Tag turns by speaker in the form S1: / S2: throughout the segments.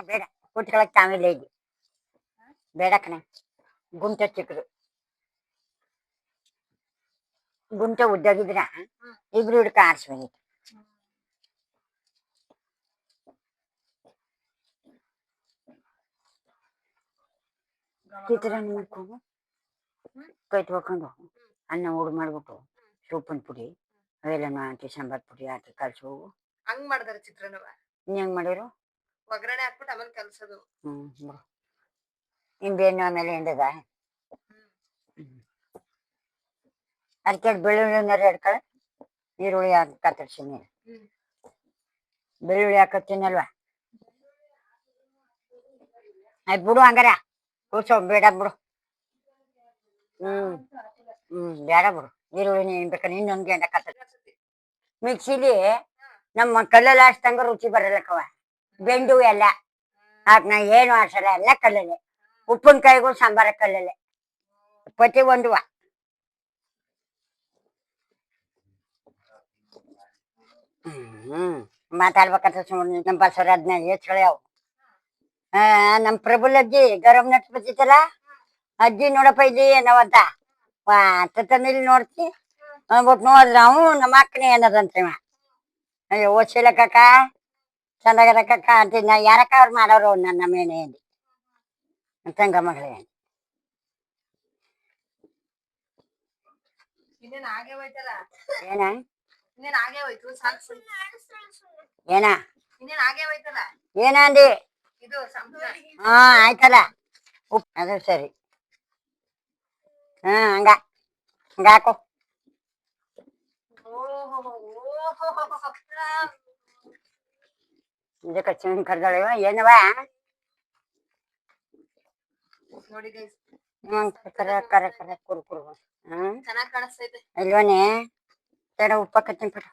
S1: ಬೇಡ ಕೂತ್ಕೊಳಕ್ ತಾವಿಲ್ಲ ಇಲ್ಲಿ ಬೇಡ ಕಣೆ ಗುಂಟ ಚಿಕ್ಕದು ಗುಂಟ ಉದ್ದಾಗಿದ್ರ ಇಬ್ರು ಹಿಡ್ಕ ಆರ್ಸ್ಬೇಕು ಚಿತ್ರಾನ್ನ ಮಾಡ್ಕೊಂಡು ಕೈ ತೊಳ್ಕೊಂಡು ಅನ್ನ ಹುಡು ಮಾಡ್ಬಿಟ್ಟು ಸೊಪ್ಪಿನ ಪುಡಿ ಅವೆಲ್ಲ ಹಾಕಿ ಸಾಂಬಾರ್ ಪುಡಿ ಹಾಕಿ ಕಲ್ಸು
S2: ಹಂಗ್ ಮಾಡ್ದಾರ ಚಿತ್ರಾನ್ನವ
S1: ಇನ್ ಹೆಂಗ್ ಮಾಡಿರು
S2: ಒಗ್ಗರಣೆ ಹಾಕ್ಬಿಟ್ಟು ಆಮೇಲೆ ಕಲ್ಸೋದು
S1: ನಿಂಬೆಹಣ್ಣು ಆಮೇಲೆ ಎಂಡದ ಅದಕ್ಕೆ ಬೆಳ್ಳುಳ್ಳಿ ಹಿಡ್ಕೊಳ್ಳ ಈರುಳ್ಳಿ ಹಾಕಿ ಕತ್ತರಿಸಿನಿ ಬೆಳ್ಳುಳ್ಳಿ ಹಾಕತ್ತೀನಲ್ವಾ ಆಯ್ತು ಬಿಡು ಹಂಗಾರ ಕೂರ್ಸೋ ಬೇಡ ಬಿಡು ಬೇಡ ಬಿಡು ಈರುಳ್ಳಿ ಬೇಕಾದ್ರೆ ಇನ್ನೊಂದು ಗಂಟೆ ಕತ್ತರಿಸಿ ಮಿಕ್ಸಿಲಿ ನಮ್ಮ ಕಲ್ಲಲ್ಲಿ ಅಷ್ಟಂಗ ರುಚಿ ಬರಲ್ಲಕ್ಕವ ಬೆಂಡು ಎಲ್ಲ ಆಗ ನಾ ಏನು ಆಸಲ್ಲ ಎಲ್ಲ ಕಲ್ಲಲ್ಲೇ ಉಪ್ಪಿನಕಾಯಿಗೂ ಸಾಂಬಾರ ಕಲ್ಲಲ್ಲೇ ಪ್ರತಿ ಒಂದುವ ಮಾತಾಡ್ಬೇಕಂತ ಸುಮ್ಮನೆ ನಮ್ಮ ಬಸವರ ಅದನ್ನ ಹೆಚ್ಕೊಳ್ಯಾವು ನಮ್ಮ ಪ್ರಬುಲ್ ಅಜ್ಜಿ ಗರಂ ನಟ್ ಬತ್ತಿತ್ತಲ್ಲ ಅಜ್ಜಿ ನೋಡಪ್ಪ ಇಲ್ಲಿ ಏನವಂತ ತಂದಿಲ್ಲಿ ನೋಡ್ತಿ ಅಂದ್ಬಿಟ್ಟು ನೋಡಿದ್ರ ಅವು ನಮ್ಮ ಅಕ್ಕನೇ ಏನದಂತ ಅಯ್ಯೋ ಓದ್ಸಿಲ್ಲ ಕಕ್ಕ ಚಂದಾಗದ ಕಕ್ಕ ಅಂತಿದ್ ನಾ ಯಾರಕ್ಕ ಅವ್ರು ಮಾಡೋರು ನನ್ನ ಮೇನೆ ಅಂದಿ ತಂಗ ಮಗಳೇ ಏನ ಏನ ಏನ ಅಂದಿ ಹಾ ಆಯ್ತಲ್ಲ ಅದು ಸರಿ ಹಂಗ ಹಂಗಾಕು ಇದಕ್ಕೆ ಚಿನ್ನ ಕರ್ದಳ ಏನವ
S2: ನೋಡಿ
S1: ಕರ ಕರ ಕರ ಕುರು ಕುರು
S2: ಚೆನ್ನಾಗಿ ಕಾಣಿಸ್ತೈತೆ
S1: ಇಲ್ವನೇ ತಡ ಉಪ್ಪ ಹಾಕತ್ತೀನಿ ಬಿಡು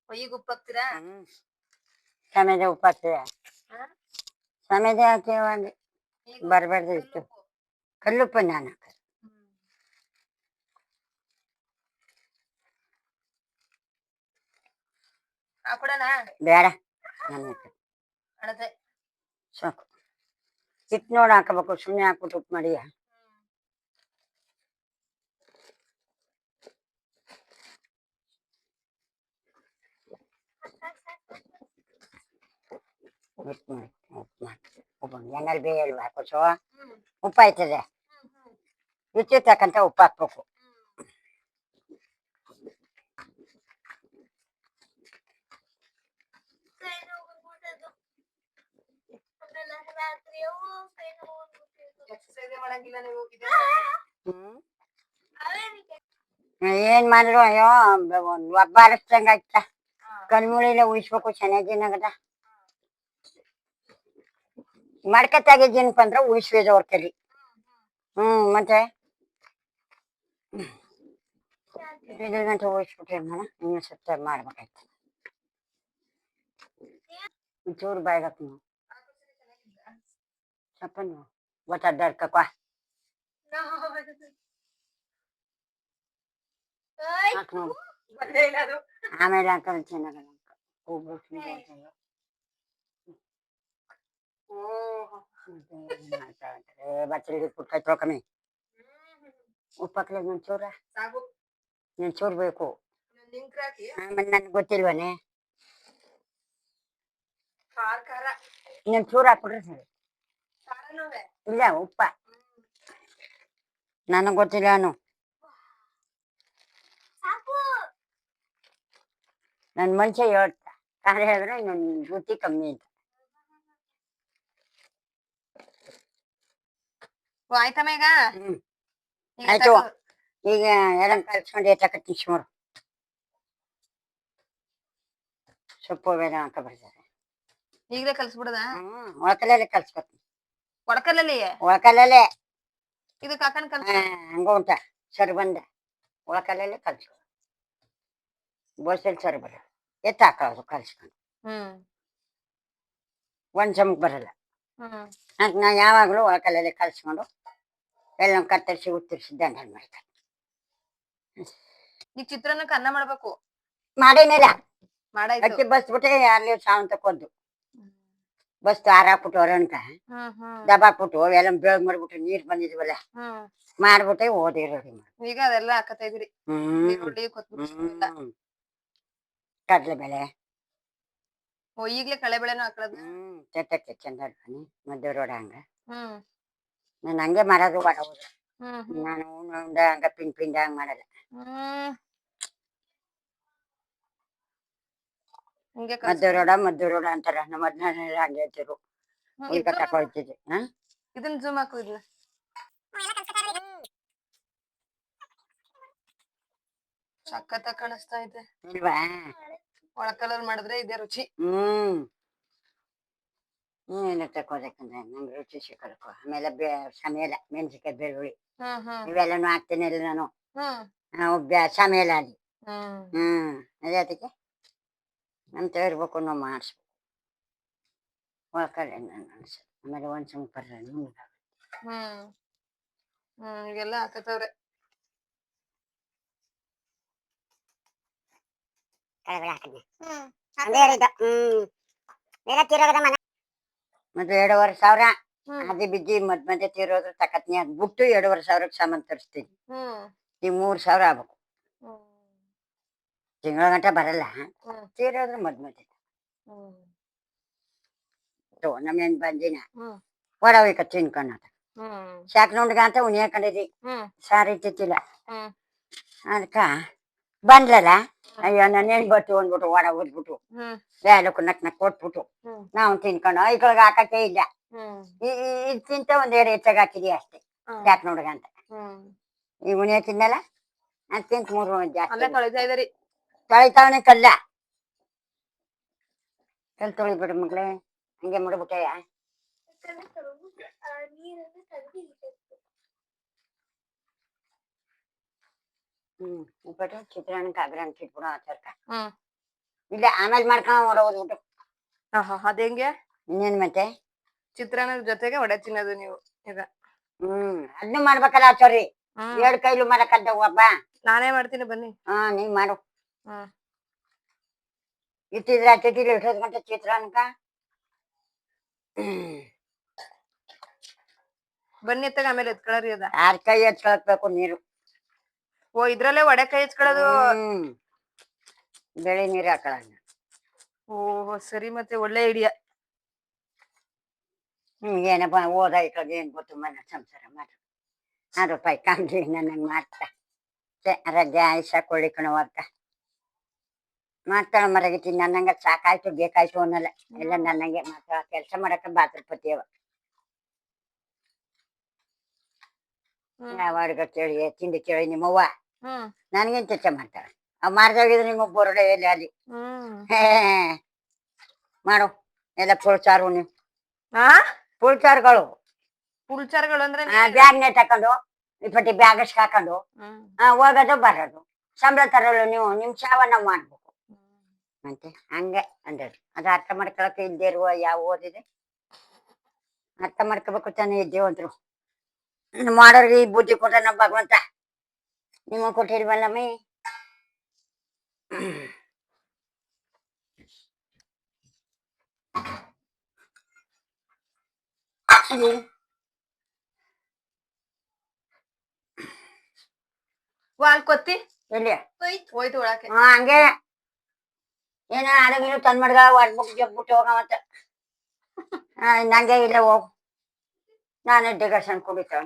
S2: ಈಗ ಉಪ್ಪು ಹಾಕ್ತೀರಾ
S1: ಸಮೇದ ಉಪ್ಪು ಹಾಕ್ತೀಯ ಸಮೇದ ಹಾಕ್ತೀವ ಬರಬಾರ್ದು ಇತ್ತು ಕಲ್ಲುಪ್ಪ ನಾನು ಬೇಡ ಸಾಕು ಹಿಟ್ಟು ನೋಡಿ ಹಾಕಬೇಕು ಸುಮ್ಮನೆ ಹಾಕ್ಬಿಟ್ಟು ಉಪ್ಪು ಮಾಡಿ ಎಣ್ಣೆಲ್ ಬೇಯಲ್ವಾ ಹಾಕೋಸು ಉಪ್ಪು ಆಯ್ತದೆ ರುಚಿ ತಕ್ಕಂತ ಉಪ್ಪು ಹಾಕ್ಬೇಕು ಏನ್ ಮಾಡಿದ್ರು ಅಯ್ಯೋ ಒಬ್ಬ ಅರಸ್ದಂಗ ಆಯ್ತ ಕಣ್ಮುಳಿಲ್ಲ ಉಳಿಸ್ಬೇಕು ಚೆನ್ನಾಗಿನಾಗದ ಮಡ್ಕತ್ತಾಗಿದ್ದೀನಪ್ಪ ಅಂದ್ರೆ ಉಳಿಸ್ಬೇಕು ಅವ್ರ ಕಲಿ ಮತ್ತೆ ಇದ್ರ ಗಂಟೆ ಉಳಿಸ್ಬಿಟ್ರೆ ಮಾಡ ಇನ್ನು ಸತ್ತ ಮಾಡ್ಬೇಕಾಯ್ತು ಒಂಚೂರು ಬಾಯ್ಗಕ್ ನೀವು ಸ್ವಲ್ಪ ನೀವು ಗೊತ್ತಾಡ್ಕಕ್ಕ ಆಮೇಲೆ ಹಾಕೋದು ಚೆನ್ನಾಗದ ಬಚ್ಚಲಿಗೆ ಕುಟ್ಕಾಯ್ ತೊಳ್ಕಮಿ ಉಪ್ಪು ಹಾಕ್ಲಿ ಒಂಚೂರ ಒಂಚೂರು ಬೇಕು ಆಮೇಲೆ ನನ್ಗೆ ಗೊತ್ತಿಲ್ವನೇ ಇನ್ನೊಂದು ಚೂರು ಹಾಕ್ಬಿಟ್ರೆ ಸರಿ ಇಲ್ಲ ಉಪ್ಪ ನನಗೆ ಗೊತ್ತಿಲ್ಲ ನಾನು ನನ್ನ ಮನುಷ್ಯ ಹೇಳ್ತಾ ಖಾರ ಹೇಳಿದ್ರೆ ಇನ್ನೊಂದು ರುಚಿ ಕಮ್ಮಿ ಅಂತ
S2: ಆಯ್ತಮ್ಮ ಈಗ
S1: ಆಯ್ತು ಈಗ ಎಲ್ಲ ಕಲ್ಸ್ಕೊಂಡು ಎತ್ತಕತ್ತಿ ಸುಮಾರು ಸೊಪ್ಪು ಬೇಡ ಹಾಕ ಬರ್ತಾರೆ
S2: ಈಗಲೇ ಕಲ್ಸ್ಬಿಡದ
S1: ಒಳಕಲ್ಲೇ ಕಲ್ಸ್ಕೊತೀನಿ
S2: ಒಳಕಲ್ಲೇ ಇದಕ್ಕೆ ಹಾಕೊಂಡ್
S1: ಹಂಗ ಉಂಟ ಸರಿ ಬಂದ ಒಳಕಲ್ಲೇ ಕಲ್ಸ್ಕೊ ಬೋಸಲ್ ಸರಿ ಬರಲ್ಲ ಎತ್ತ ಹಾಕೋದು ಕಲ್ಸ್ಕೊಂಡು ಒಂದ್ ಚಮಕ್ ಬರಲ್ಲ ಅಂತ ನಾ ಯಾವಾಗ್ಲೂ ಒಳಕಲ್ಲೇ ಕಲ್ಸ್ಕೊಂಡು ಎಲ್ಲ ಕತ್ತರಿಸಿ ಉತ್ತರಿಸಿ ದಂಡ ಮಾಡ್ತಾರೆ
S2: ಈ ಚಿತ್ರಾನ್ನಕ್ಕೆ ಅನ್ನ ಮಾಡ್ಬೇಕು
S1: ಮಾಡೇನಿಲ್ಲ
S2: ಮಾಡಾಯ್ತು
S1: ಅಕ್ಕಿ ಬಸ್ಬಿಟ್ಟೆ ಅಲ್ಲಿ ಸಾವಂತ ಕೊದ್ದು ಬಸ್ ಹಾರಾಕ್ಬಿಟ್ಟು ಹೊರಣ್ಕ ದಬಾಕ್ಬಿಟ್ಟು ಎಲ್ಲ ಬೆಳಗ್ ಮಾಡ್ಬಿಟ್ಟು ನೀರ್ ಬಂದಿದ್ವಲ್ಲ ಮಾಡ್ಬಿಟ್ಟೆ ಓದಿ ರೆಡಿ ಮಾಡಿ
S2: ಈಗ ಅದೆಲ್ಲ ಹಾಕತಾ ಇದ್ರಿ ಈರುಳ್ಳಿ ಕೊತ್ತಂಬರಿ ಎಲ್ಲ.
S1: ಕಡ್ಲೆಬೇಳೆ
S2: ಓ ಈಗ್ಲೇ ಕಳೆಬೇಳೆನೂ ಹಾಕೊಳ್ಳೋದು.
S1: ಚಟಕ್ಕೆ ಚಂದ ಬನ್ನಿ ಮಧ್ಯ ರೋಡ ಹಂಗ ನಾನು ಹಂಗೆ ಮಾಡೋದು ಮಾಡೋದು ನಾನು ಉಂಡ ಹಂಗ ಪಿಂಡ್ ಪಿಂಡ್ ಹಂಗ ಮಾಡಲ್ಲ. ಮಧ್ಯ ರೋಡ ಅಂತಾರ ನಮ್ಮ ಮಧ್ಯಾಹ್ನ ಹಂಗೆ ಹೇಳ್ತಿರು ಈಗ ತಕೊಳ್ತಿದ್ವಿ.
S2: ಇದನ್ನ ಜೂಮ್ ಹಾಕು ಇದನ್ನ. ಸಖತ್ ಕಾಣಿಸ್ತಾ ಇದೆ
S1: ಇಲ್ವಾ?
S2: ಒಳ ಕಲರ್ ಮಾಡಿದ್ರೆ ಇದೇ ರುಚಿ.
S1: ಏನು ತಕೋಬೇಕಂದ್ರೆ ನಂಗೆ ರುಚಿ ಸಿಕ್ಕಬೇಕು. ಆಮೇಲೆ ಸಮೇಲ ಮೆಣಸಿಕಾಯಿ ಬೆಳ್ಳುಳ್ಳಿ ಇವೆಲ್ಲನೂ ಹಾಕ್ತೀನಿ ಇಲ್ಲ ನಾನು ಸಮೇಲ ಅಲ್ಲಿ ಅದೇ ಅದಕ್ಕೆ ಅಂತ ಇರ್ಬೇಕು ನಾವು ಮಾಡಿಸ್ಬೇಕು ಒಳಕಡೆ ಅನ್ಸ. ಆಮೇಲೆ ಒಂದ್ ಸಂಪರ್
S2: ಈಗೆಲ್ಲ ಹಾಕತ್ತವ್ರೆ.
S1: ಮತ್ತೆ 2,500 ಅದೇ ಬಿದ್ದಿ ಮಧ್ಯೆ ತೀರೋದ್ರು ತಕತ್ನಿ ಅದ್ಬಿಟ್ಟು 2,500 ಸಾಮಾನ್ ತರಿಸ್ತೀನಿ. ಈ 3,000 ಆಗ್ಬೇಕು. ತಿಂಗಳ ಗಂಟೆ ಬರಲ್ಲ ತೀರೋದ್ರು ಮಧ್ಯೆ ನಮ್ಮೇನ್ ಬಂದಿನ ಒಡವಿಕ ತಿನ್ಕೊಂಡ ಶಾಕ್ ನೋಡ್ಗ ಅಂತ ಉಣಿ ಹಾಕೊಂಡಿದ್ವಿ ಸಾರಿ ಇತ್ತಿಲ್ಲ ಅದಕ್ಕ ಬಂದ್ಲಲ್ಲ. ಅಯ್ಯೋ ನಾನೇನ್ ಬತ್ತು ಅಂದ್ಬಿಟ್ಟು ಒಡ ಓದ್ಬಿಟ್ಟು ಬೇಲಕ್ಕೂ ನಕ್ ಕೊಟ್ಬಿಟ್ಟು ನಾವು ತಿನ್ಕೊಂಡು ಐಗಳಿಗೆ ಹಾಕಕ್ಕೆ ಇಲ್ಲ. ಇದಕ್ಕಿಂತ ಒಂದೆರಡು ಹೆಚ್ಚಾಗ ಹಾಕಿದೀವಿ ಅಷ್ಟೇ ಯಾಕೆ ನೋಡ್ಗ ಅಂತ. ಈ ಉಣಿ ತಿನ್ನಲ್ಲ ಅದಕ್ಕಿಂತ 3 ಜಾಸ್ತಿ ತೊಳಿತಾವನೆ ಕಲ್ಲ ತೊಳಿಬಿಡು ಮಗ್ಳೆ ಹಂಗೆ ಮಾಡ್ಬಿಟ್ಟೆಯ. ಉಪ್ಪಿಟ್ಟು ಚಿತ್ರಾನ್ನಕ್ಕೆ ಅಗ್ರ ಅಂತಿಟ್ಬಿಡು ಆಚರ್ಕ ಇಲ್ಲ ಆಮೇಲೆ ಮಾಡ್ಕೊಂಡ್ ಹೊಡೋದ್ಬಿಟ್ಟು.
S2: ಅದ ಹೆಂಗೆ
S1: ಇನ್ನೇನ್ ಮತ್ತೆ
S2: ಚಿತ್ರಾನ್ನದ ಜೊತೆಗೆ ವಡೆ ತಿನ್ನೋದು ನೀವು ಈಗ?
S1: ಅದನ್ನು ಮಾಡ್ಬೇಕಲ್ಲ ಆಚೋರಿ 2 ಕೈಲು ಮಾಡಕ್ಕಂತ ಒಬ್ಬ.
S2: ನಾನೇ ಮಾಡ್ತೀನಿ ಬನ್ನಿ.
S1: ನೀವ್ ಮಾಡು. ಇಟ್ಟಿದ್ರೆ ಅಟ್ಟಿಟ್ಟಿಲ್ಲ 2 ಗಂಟೆ ಚಿತ್ರಾನ್ನಕ
S2: ಬನ್ನಿ ಎತ್ತಾಗ ಆಮೇಲೆ ಎತ್ಕೊಳ್ಳಿ ಅದ
S1: 6 ಕೈ ಎತ್ಕೊಳಕ್ಬೇಕು ನೀರು.
S2: ಓ ಇದ್ರಲ್ಲೇ ವಡೆ ಕೈ ಎಚ್ಕೊಳ್ಳೋದು.
S1: ಬೆಳೆ ನೀರು ಹಾಕಳ.
S2: ಓಹೋ ಸರಿ ಮತ್ತೆ ಒಳ್ಳೆ ಐಡಿಯಾ.
S1: ಏನಪ್ಪ ಓದ ಇಟ್ಲಾಗ ಏನ್ ಗೊತ್ತು ಮನೆ ಸಂಸಾರ ಮಾಡ 6 ರೂಪಾಯಿ ಕಾಣ್ಲಿ ನನಂಗ್ ಮಾಡ್ತಾ ರಜೆ ಆಯ್ಸ ಕೊಳ್ಳಿಕಣವರ್ತ ಮಾಡ್ತಾಳ ಮರಗಿತೀನಿ. ನನ್ನಂಗ ಸಾಕಾಯ್ತು ಬೇಕಾಯ್ತು ಅನ್ನಲ್ಲ ಎಲ್ಲ ನನ್ನಂಗೆ ಮಾತ್ರ ಕೆಲಸ ಮಾಡಕ ಬಾತ್ರಪತಿಯವ ಅಡ್ಗ ಕೇಳಿ ತಿಂಡಿ ಕೇಳಿ ನಿಮ್ಮವ್ವ ನನ್ಗೇನ್ ಚರ್ಚೆ ಮಾಡ್ತಾಳೆ. ಅವ್ ಮಾಡ್ದಾಗಿದ್ರೆ ನಿಮ್ಮ ಬೋರ್ಡೆ ಎಲ್ಲಿ ಅಲ್ಲಿ ಮಾಡು ಎಲ್ಲ ಪುಳ್ಚಾರು ನೀವು ಪುಳ್ಚಾರುಗಳು
S2: ಅಂದ್ರೆ
S1: ಬ್ಯಾಗ್ ನೆಟ್ ಹಾಕೊಂಡು ಇಪ್ಪಟ್ಟಿ ಬ್ಯಾಗ್ ಅಷ್ಟು ಹಾಕೊಂಡು ಹೋಗೋದು ಬರೋದು ಸಂಬಳ ತರೋಳು ನೀವು ನಿಮ್ ಸಾವ ನಾವ್ ಮಾಡ್ಬೇಕು ಮತ್ತೆ ಹಂಗೆ ಅಂದಳು. ಅದು ಅರ್ಥ ಮಾಡ್ಕೊಳಕ್ಕೆ ಇಲ್ದೇ ಇರುವ ಯಾವ ಓದಿದೆ ಅರ್ಥ ಮಾಡ್ಕೋಬೇಕು ತಾನೇ ಇದ್ದೇವಂತ್ರು. ಮಾಡೋರ್ಗೆ ಈ ಬುದ್ಧಿ ಕೊಟ್ಟ ನಮ್ಮ ಭಗವಂತ ನಿಮ್ಮ ಕೊಟ್ಟಿಲ್ವಲ್ಲಮ್ಮಿ.
S2: ವಾಲ್ ಕೊತ್ತಿ
S1: ಎಲ್ಲಿ
S2: ಹೋಯ್ತು ಒಳಕ್ಕೆ.
S1: ಹಂಗೆ ಏನ ಅಡಗಿನ ತಂದ್ ಮಡ್ಗ ಹೊಡ್ಬಿಟ್ಟು ಜಬ್ಬಿಟ್ಟು ಹೋಗವಂತ ನಂಗೆ ಇಲ್ಲ ಹೋಗು ನಾನೇ ಡಿಗರ್ಶನ್ ಕುಡಿತಾವ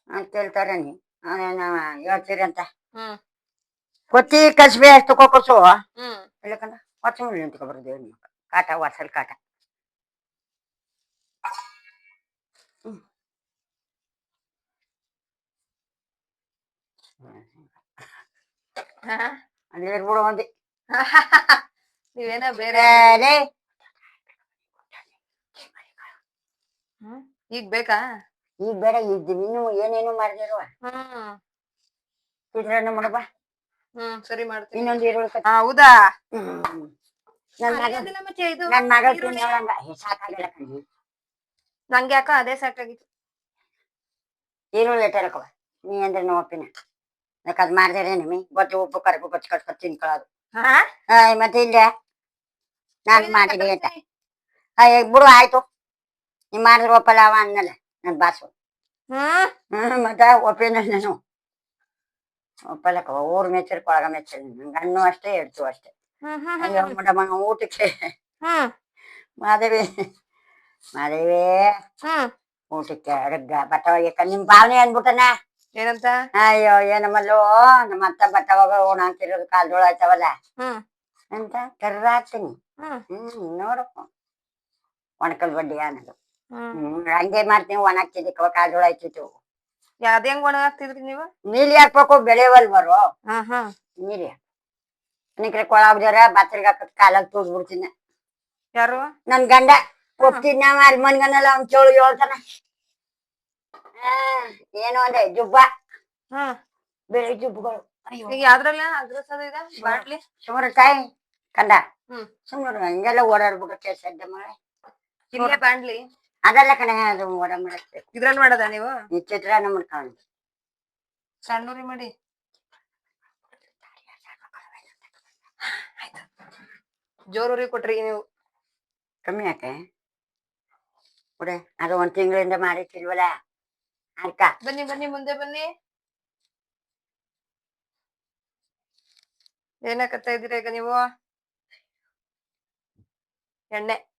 S1: ಅಂತ ಹೇಳ್ತಾರ. ನೀ ಹೇಳ್ತೀರಂತ ಕೊತ್ತಿ ಕಸ್ಬೆ ಅಷ್ಟು ಕೊಕ್ಕಸು ಇಲ್ಲಕಂದ ಹೊಸ ಮುಳ್ಳಿ ನಿಂತ್ಕೊಬಾರ್ದು ಕಾಟ ವಾಸಲ್ ಕಾಟ. ಅಲ್ಲಿ ಇರ್ಬಿಡು ಒಂದಿ
S2: ನೀವೇನ ಬೇರೆ ಈಗ ಬೇಕಾ?
S1: ಈಗ ಬೇಡ ಇದ್ದೀವಿ ಇನ್ನು ಏನೇನು ಮಾಡ್ದಿರುವ ಚಿತ್ರಾನ್ನ ಮಾಡಬ.
S2: ಸರಿ ಮಾಡ್ತೀನಿ.
S1: ಇನ್ನೊಂದು ಈರುಳ್ಳಿ
S2: ಹೌದಾ?
S1: ನನ್ ಮಗ ಸಾಕಾಗಿಲ್ಲ ಕಣಿ
S2: ನಂಗೆ ಯಾಕ ಅದೇ ಸಾಕಾಗಿತ್ತು.
S1: ಈರುಳ್ಳಿ ಎಟ್ಟರಕವ ನೀ ಅಂದ್ರೆ ನೋಡ್ತೀನಿ ಯಾಕೆ ಅದ್ ಮಾಡ್ದಾರೆ ನಿಮಿ ಗೊತ್ತು ಉಪ್ಪು ಕರಗು ಕೊಚ್ಚ ತಿನ್ಕೊಳ್ಳೋದು ಮತ್ತೆ ಇಲ್ಲ ನಾನು ಮಾಡಿದೆ ಅಂತ ಬಿಡು ಆಯ್ತು ನೀ ಮಾಡಿದ್ರೆ ಒಪ್ಪಲ್ಲ ಅವ ಅನ್ನಲ್ಲ ನನ್ ಬಾಸು ಮತ್ತೆ ಒಪ್ಪಿನ ನಾನು ಒಪ್ಪಲಕ್ಕ ಊರ್ ಮೆಚ್ಚರ್ ಕೊಳಗ ಮೆಚ್ಚರ್ ನಂಗೆ ಹಣ್ಣು ಅಷ್ಟೇ ಎಡ್ತು ಅಷ್ಟೇ ಅಯ್ಯೋ ಮೇಡಮ್ ಊಟಕ್ಕೆ ಮಾದೇವಿ ಮಾದೇವಿ ಊಟಕ್ಕೆ ಅಡ್ಗ ಬಟ್ಟವಾಗ ನಿಮ್ ಭಾವನೆ ಅನ್ಬಿಟ್ಟನ
S2: ಏನಂತ
S1: ಅಯ್ಯೋ ಏನಮ್ಮಲ್ಲೋ ನಮ್ಮ ಅತ್ತ ಬಟ್ಟವಾಗ ಓಣ ಹಾಕಿರೋದು ಕಾಲ್ದೊಳ ಆಯ್ತವಲ್ಲ ಅಂತ ಕರ್ರ ಹಾಕ್ತೀನಿ ನೋಡಪ್ಪ ಒಣಕಲ್ ಬಡ್ಡಿ ಅನ್ನೋದು ಹಂಗೆ ಮಾಡ್ತೀನಿ ಒಣ ಹಾಕ್ತಿದ್ದಕ್ಕವ ಕಾಲ್ದೊಳ ಆಯ್ತಿತ್ತು
S2: ಅದ್ ಹೆಂಗ್ ಒಣ ಹಾಕ್ತಿದ್ರಿ ನೀವು
S1: ನೀಲಿ ಹಾಕ್ಬೇಕು ಬೆಳೆವಲ್ ಬರೋ ನೀಲಿ ನಿಕ್ರೆ ಕೊಳಾಗ್ದಾರ ಬತ್ತರ್ಗ ಹಾಕತ್ ಕಾಲಾಗ ತೂದ್ ಬಿಡ್ತೀನಿ
S2: ಯಾರು
S1: ನನ್ ಗಂಡ ಒಪ್ತಿದ್ನ ಅಲ್ಲಿ ಮನ್ಗನಲ್ಲ ಅವ್ನ್ ಚೋಳು ಹೇಳ್ತಾನ ಏನು ಅಂದ್ರೆ ಜುಬ್ಬ ಬೆಳೆ ಜುಬ್ಬಗಳು
S2: ಈಗ ಯಾವ್ದ್ರಲ್ಲ ಅದ್ರಸದ ಇದ ಬಾಟ್ಲಿ
S1: ಸುಮಾರಕಾಯಿ ಕಂದ ಸುಮಾರು ಹಂಗೆಲ್ಲ ಓಡಾಡ್ಬಿಟ್ರೆ ಕೆಲಸ ಇದ್ದ ಮಳೆ
S2: ಇಲ್ಲೇ ಬಾಂಡ್ಲಿ
S1: ಅದೆಲ್ಲ ಕಣೆ ಅದು ಓಡ ಮಾಡಕ್ಕೆ
S2: ಇದ್ರಲ್ಲಿ ಮಾಡದ ನೀವು
S1: ಈ ಚಿತ್ರಾನ್ನ ಮಾಡ್ಕೊಂಡು
S2: ಸಣ್ಣೂರಿ ಮಾಡಿ ಜೋರೂರಿ ಕೊಟ್ರಿ ನೀವು
S1: ಕಮ್ಮಿ ಯಾಕೆ ಬಿಡೆ ಅದು ಒಂದ್ ತಿಂಗಳಿಂದ ಮಾಡಿಟ್ಟಿಲ್ವಲ್ಲ ಅರ್ಕ
S2: ಬನ್ನಿ ಬನ್ನಿ ಮುಂದೆ ಬನ್ನಿ ಏನಕತ್ತಾ ಇದೀರ ಈಗ ನೀವು ಎಣ್ಣೆ